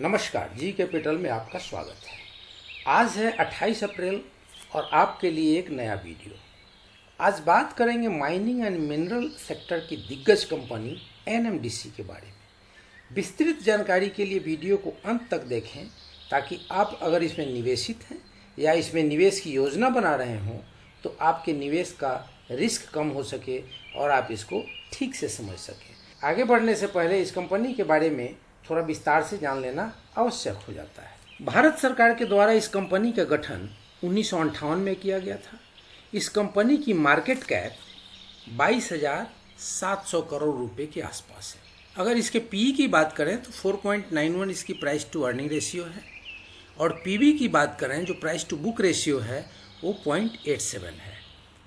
नमस्कार, G capital में आपका स्वागत है। आज है 28 अप्रैल और आपके लिए एक नया वीडियो। आज बात करेंगे माइनिंग एंड मिनरल सेक्टर की दिग्गज कंपनी एनएमडीसी के बारे में। विस्तृत जानकारी के लिए वीडियो को अंत तक देखें ताकि आप अगर इसमें निवेशित हैं या इसमें निवेश की योजना बना रहे हों तो आपके निवेश का रिस्क कम हो सके और आप इसको ठीक से समझ सकें। आगे बढ़ने से पहले इस कंपनी के बारे में थोड़ा विस्तार से जान लेना आवश्यक हो जाता है। भारत सरकार के द्वारा इस कंपनी का गठन 1958 में किया गया था। इस कंपनी की मार्केट कैप 22,700 करोड़ रुपए के आसपास है। अगर इसके पीई की बात करें तो 4.91 इसकी प्राइस टू अर्निंग रेशियो है और पीबी की बात करें जो प्राइस टू बुक रेशियो है वो 0.87 है।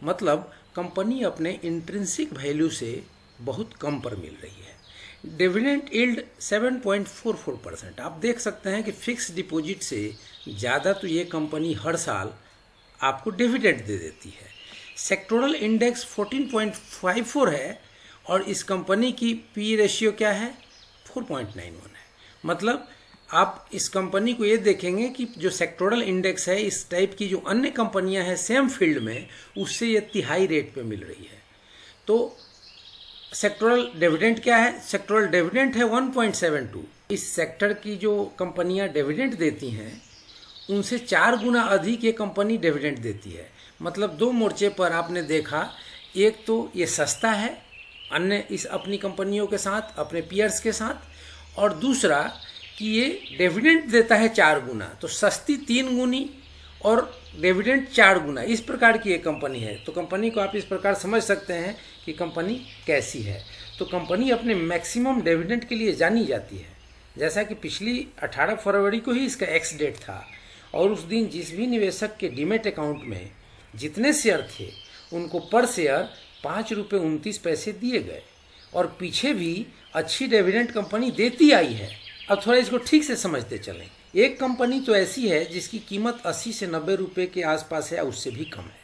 मतलब कंपनी अपने इंट्रिंसिक वैल्यू से बहुत कम पर मिल रही है। Dividend yield 7.44%। आप देख सकते हैं कि फिक्स डिपॉजिट से ज़्यादा तो ये कंपनी हर साल आपको डिविडेंड दे देती है। सेक्टोरल इंडेक्स 14.54 है और इस कंपनी की पी रेशियो क्या है 4.91 है। मतलब आप इस कंपनी को ये देखेंगे कि जो सेक्टोरल इंडेक्स है इस टाइप की जो अन्य कंपनियां हैं सेम फील्ड में उससे ये तिहाई रेट पे मिल रही है। तो सेक्टोरल डिविडेंड क्या है? सेक्टोरल डिविडेंड है 1.72। इस सेक्टर की जो कंपनियां डिविडेंड देती हैं उनसे 4 गुना अधिक ये कंपनी डिविडेंड देती है। मतलब दो मोर्चे पर आपने देखा, एक तो ये सस्ता है अन्य इस अपनी कंपनियों के साथ, अपने पीयर्स के साथ, और दूसरा कि ये डिविडेंड देता है 4 गुना। तो सस्ती 3 गुनी और डिविडेंड 4 गुना, इस प्रकार की एक कंपनी है। तो कंपनी को आप इस प्रकार समझ सकते हैं कि कंपनी कैसी है। तो कंपनी अपने मैक्सिमम डिविडेंड के लिए जानी जाती है। जैसा कि पिछली 18 फरवरी को ही इसका एक्स डेट था और उस दिन जिस भी निवेशक के डीमेट अकाउंट में जितने शेयर थे उनको पर शेयर 5 रुपये 29 पैसे दिए गए और पीछे भी अच्छी डिविडेंड कंपनी देती आई है। अब थोड़ा इसको ठीक से समझते चलें। एक कंपनी तो ऐसी है जिसकी कीमत 80 से 90 रुपये के आसपास है, उससे भी कम है,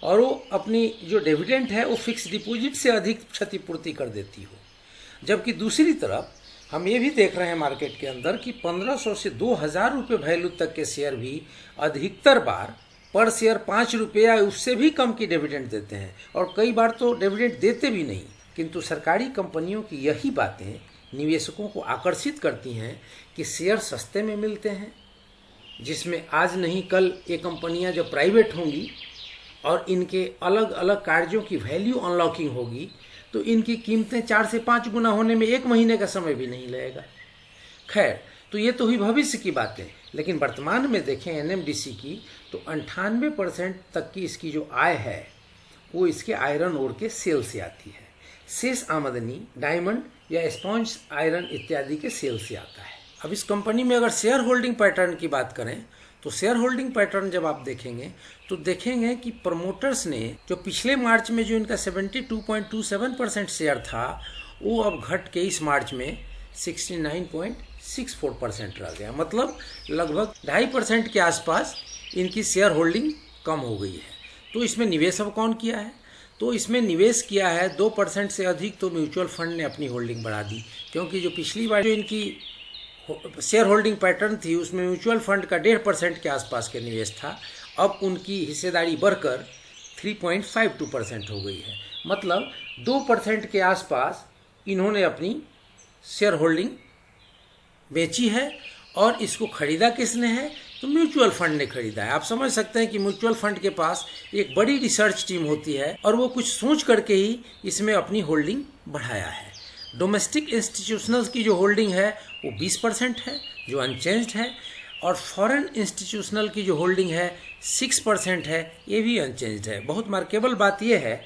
और वो अपनी जो डिविडेंड है वो फिक्स डिपॉजिट से अधिक क्षतिपूर्ति कर देती हो। जबकि दूसरी तरफ हम ये भी देख रहे हैं मार्केट के अंदर कि 1500 से 2000 रुपये वैल्यू तक के शेयर भी अधिकतर बार पर शेयर 5 रुपये या उससे भी कम की डिविडेंड देते हैं और कई बार तो डिविडेंड देते भी नहीं। किंतु सरकारी कंपनियों की यही बातें निवेशकों को आकर्षित करती हैं कि शेयर सस्ते में मिलते हैं, जिसमें आज नहीं कल ये कंपनियां जब प्राइवेट होंगी और इनके अलग अलग कार्यों की वैल्यू अनलॉकिंग होगी तो इनकी कीमतें 4 से 5 गुना होने में 1 महीने का समय भी नहीं लगेगा। खैर, तो ये तो हुई भविष्य की बातें, लेकिन वर्तमान में देखें एनएमडीसी की तो 98% तक की इसकी जो आय है वो इसके आयरन ओर के सेल से आती है। शेष आमदनी डायमंड या स्पॉन्ज आयरन इत्यादि के सेल से आता है। अब इस कंपनी में अगर शेयर होल्डिंग पैटर्न की बात करें तो शेयर होल्डिंग पैटर्न जब आप देखेंगे तो देखेंगे कि प्रमोटर्स ने जो पिछले मार्च में जो इनका 72.27% शेयर था वो अब घट के इस मार्च में 69.64% रह गया। मतलब लगभग 2.5% के आसपास इनकी शेयर होल्डिंग कम हो गई है। तो इसमें निवेश अब कौन किया है? तो इसमें निवेश किया है 2% से अधिक तो म्यूचुअल फंड ने अपनी होल्डिंग बढ़ा दी, क्योंकि जो पिछली बार जो इनकी शेयर होल्डिंग पैटर्न थी उसमें म्यूचुअल फंड का 1.5% के आसपास के निवेश था। अब उनकी हिस्सेदारी बढ़कर 3.52% हो गई है। मतलब 2% के आसपास इन्होंने अपनी शेयर होल्डिंग बेची है और इसको खरीदा किसने है? तो म्यूचुअल फंड ने खरीदा है। आप समझ सकते हैं कि म्यूचुअल फंड के पास एक बड़ी रिसर्च टीम होती है और वो कुछ सोच करके ही इसमें अपनी होल्डिंग बढ़ाया है। डोमेस्टिक इंस्टीट्यूशनल्स की जो होल्डिंग है वो 20% है जो अनचेंज्ड है, और फॉरेन इंस्टीट्यूशनल की जो होल्डिंग है 6% है, ये भी अनचेंज्ड है। बहुत मार्केबल बात यह है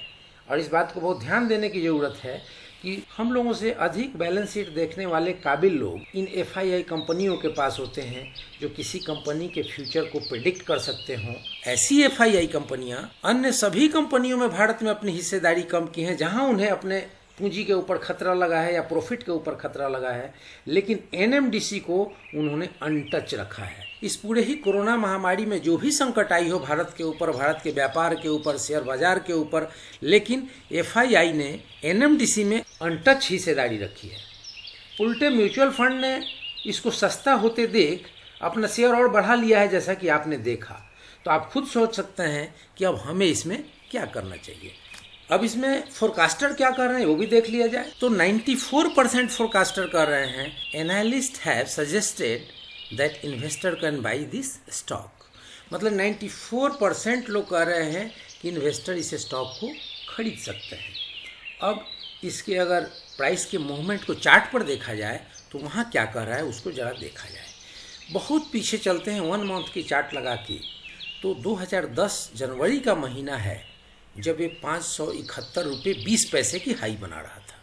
और इस बात को बहुत ध्यान देने की ज़रूरत है कि हम लोगों से अधिक बैलेंस शीट देखने वाले काबिल लोग इन एफआईआई कंपनियों के पास होते हैं जो किसी कंपनी के फ्यूचर को प्रिडिक्ट कर सकते हों। ऐसी एफआईआई कंपनियां अन्य सभी कंपनियों में भारत में अपनी हिस्सेदारी कम की हैं जहां उन्हें अपने पूंजी के ऊपर खतरा लगा है या प्रॉफिट के ऊपर खतरा लगा है, लेकिन एनएमडीसी को उन्होंने अनटच रखा है। इस पूरे ही कोरोना महामारी में जो भी संकट आई हो भारत के ऊपर, भारत के व्यापार के ऊपर, शेयर बाजार के ऊपर, लेकिन एफआईआई ने एनएमडीसी में अनटच हिस्सेदारी रखी है। उल्टे म्यूचुअल फंड ने इसको सस्ता होते देख अपना शेयर और बढ़ा लिया है, जैसा कि आपने देखा। तो आप खुद सोच सकते हैं कि अब हमें इसमें क्या करना चाहिए। अब इसमें फोरकास्टर क्या कर रहे हैं वो भी देख लिया जाए। तो 94% फोरकास्टर कर रहे हैं, analyst have suggested that investor can buy this stock. मतलब 94% लोग कह रहे हैं कि इन्वेस्टर इस स्टॉक को खरीद सकते हैं। अब इसके अगर प्राइस के मूवमेंट को चार्ट पर देखा जाए तो वहाँ क्या कर रहा है उसको ज़रा देखा जाए। बहुत पीछे चलते हैं 1 मंथ की चार्ट लगा के, तो 2010 जनवरी का महीना है जब ये 571 रुपये 20 पैसे की हाई बना रहा था,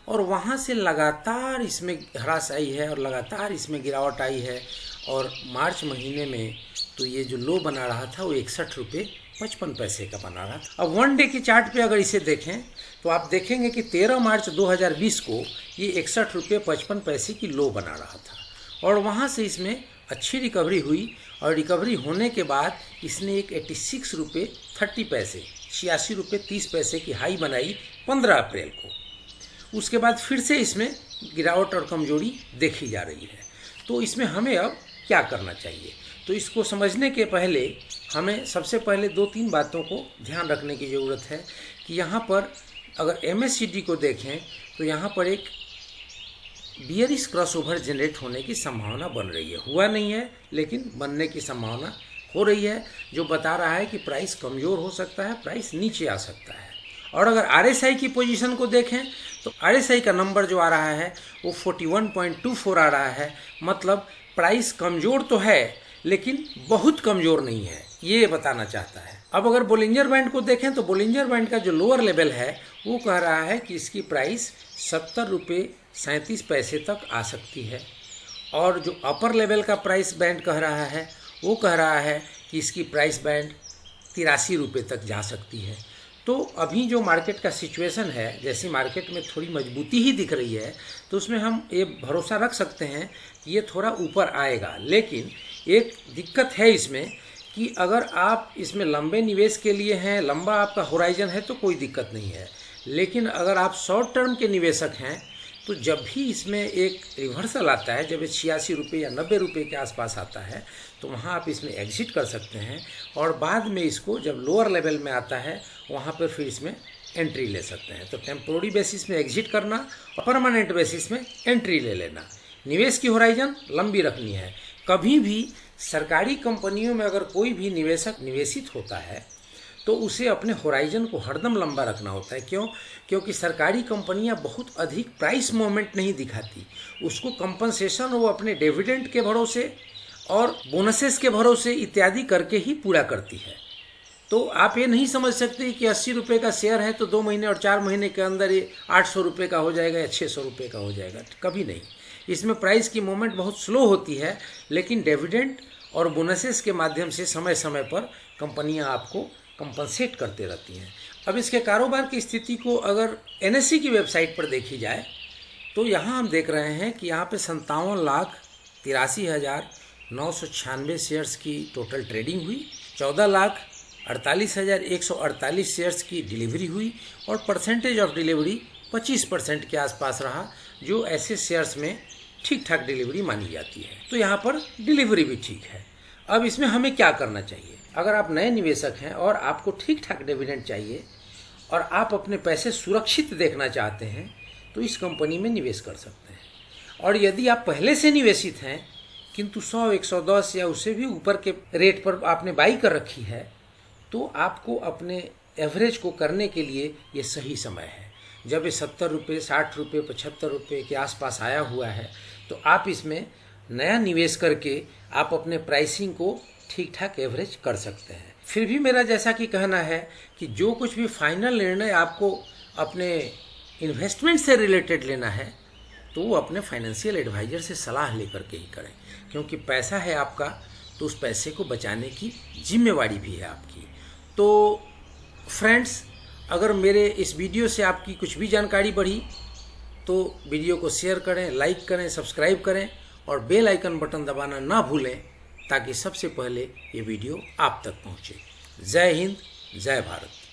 और वहाँ से लगातार इसमें ह्रास आई है और लगातार इसमें गिरावट आई है। और मार्च महीने में तो ये जो लो बना रहा था वो 61 रुपये 55 पैसे का बना रहा था। अब 1 डे के चार्ट पे अगर इसे देखें तो आप देखेंगे कि 13 मार्च 2020 को ये 61 रुपये 55 पैसे की लो बना रहा था, और वहाँ से इसमें अच्छी रिकवरी हुई, और रिकवरी होने के बाद इसने एक 86 रुपये 30 पैसे 86 रुपये 30 पैसे की हाई बनाई 15 अप्रैल को। उसके बाद फिर से इसमें गिरावट और कमजोरी देखी जा रही है। तो इसमें हमें अब क्या करना चाहिए? तो इसको समझने के पहले हमें सबसे पहले 2-3 बातों को ध्यान रखने की ज़रूरत है कि यहाँ पर अगर MACD को देखें तो यहाँ पर एक बियरिश क्रॉसओवर जनरेट होने की संभावना बन रही है। हुआ नहीं है लेकिन बनने की संभावना हो रही है, जो बता रहा है कि प्राइस कमज़ोर हो सकता है, प्राइस नीचे आ सकता है। और अगर RSI की पोजीशन को देखें तो RSI का नंबर जो आ रहा है वो 41.24 आ रहा है। मतलब प्राइस कमज़ोर तो है लेकिन बहुत कमज़ोर नहीं है, ये बताना चाहता है। अब अगर बोलिंजर बैंड को देखें तो बोलिंजर बैंड का जो लोअर लेवल है वो कह रहा है कि इसकी प्राइस 70 रुपये 37 पैसे तक आ सकती है, और जो अपर लेवल का प्राइस बैंड कह रहा है वो कह रहा है कि इसकी प्राइस बैंड 83 रुपये तक जा सकती है। तो अभी जो मार्केट का सिचुएशन है, जैसी मार्केट में थोड़ी मजबूती ही दिख रही है, तो उसमें हम ये भरोसा रख सकते हैं कि ये थोड़ा ऊपर आएगा। लेकिन एक दिक्कत है इसमें कि अगर आप इसमें लंबे निवेश के लिए हैं, लंबा आपका होराइजन है तो कोई दिक्कत नहीं है। लेकिन अगर आप शॉर्ट टर्म के निवेशक हैं तो जब भी इसमें एक रिवर्सल आता है, जब ये 86 रुपये या 90 रुपये के आसपास आता है, तो वहाँ आप इसमें एग्जिट कर सकते हैं, और बाद में इसको जब लोअर लेवल में आता है वहाँ पर फिर इसमें एंट्री ले सकते हैं। तो टेम्पोररी बेसिस में एग्जिट करना और परमानेंट बेसिस में एंट्री ले लेना। निवेश की होराइजन लंबी रखनी है। कभी भी सरकारी कंपनियों में अगर कोई भी निवेशक निवेशित होता है तो उसे अपने होराइजन को हरदम लंबा रखना होता है। क्यों? क्योंकि सरकारी कंपनियां बहुत अधिक प्राइस मूवमेंट नहीं दिखाती। उसको कंपनसेशन वो अपने डिविडेंड के भरोसे और बोनसेस के भरोसे इत्यादि करके ही पूरा करती है। तो आप ये नहीं समझ सकते कि 80 रुपये का शेयर है तो 2 महीने और 4 महीने के अंदर ये 800 रुपये का हो जाएगा या 600 रुपये का हो जाएगा, कभी नहीं। इसमें प्राइस की मूवमेंट बहुत स्लो होती है, लेकिन डिविडेंड और बोनसेस के माध्यम से समय समय पर कंपनियां आपको कंपनसेट करते रहती हैं। अब इसके कारोबार की स्थिति को अगर NSE की वेबसाइट पर देखी जाए तो यहाँ हम देख रहे हैं कि यहाँ पे 57,83,996 शेयर्स की टोटल ट्रेडिंग हुई, 14,48,148 शेयर्स की डिलीवरी हुई, और परसेंटेज ऑफ डिलीवरी 25% के आसपास रहा, जो ऐसे शेयर्स में ठीक ठाक डिलीवरी मानी जाती है। तो यहाँ पर डिलीवरी भी ठीक है। अब इसमें हमें क्या करना चाहिए? अगर आप नए निवेशक हैं और आपको ठीक ठाक डिविडेंड चाहिए और आप अपने पैसे सुरक्षित देखना चाहते हैं तो इस कंपनी में निवेश कर सकते हैं। और यदि आप पहले से निवेशित हैं किंतु 100, 110 या उससे भी ऊपर के रेट पर आपने बाई कर रखी है, तो आपको अपने एवरेज को करने के लिए ये सही समय है। जब ये 70 रुपये, 60 रुपये, 75 रुपये के आसपास आया हुआ है तो आप इसमें नया निवेश करके आप अपने प्राइसिंग को ठीक ठाक एवरेज कर सकते हैं। फिर भी मेरा जैसा कि कहना है कि जो कुछ भी फाइनल निर्णय आपको अपने इन्वेस्टमेंट से रिलेटेड लेना है तो वो अपने फाइनेंशियल एडवाइज़र से सलाह लेकर के ही करें, क्योंकि पैसा है आपका तो उस पैसे को बचाने की जिम्मेवारी भी है आपकी। तो फ्रेंड्स, अगर मेरे इस वीडियो से आपकी कुछ भी जानकारी बढ़ी तो वीडियो को शेयर करें, लाइक करें, सब्सक्राइब करें और बेल आइकन बटन दबाना ना भूलें ताकि सबसे पहले ये वीडियो आप तक पहुंचे। जय हिंद, जय भारत।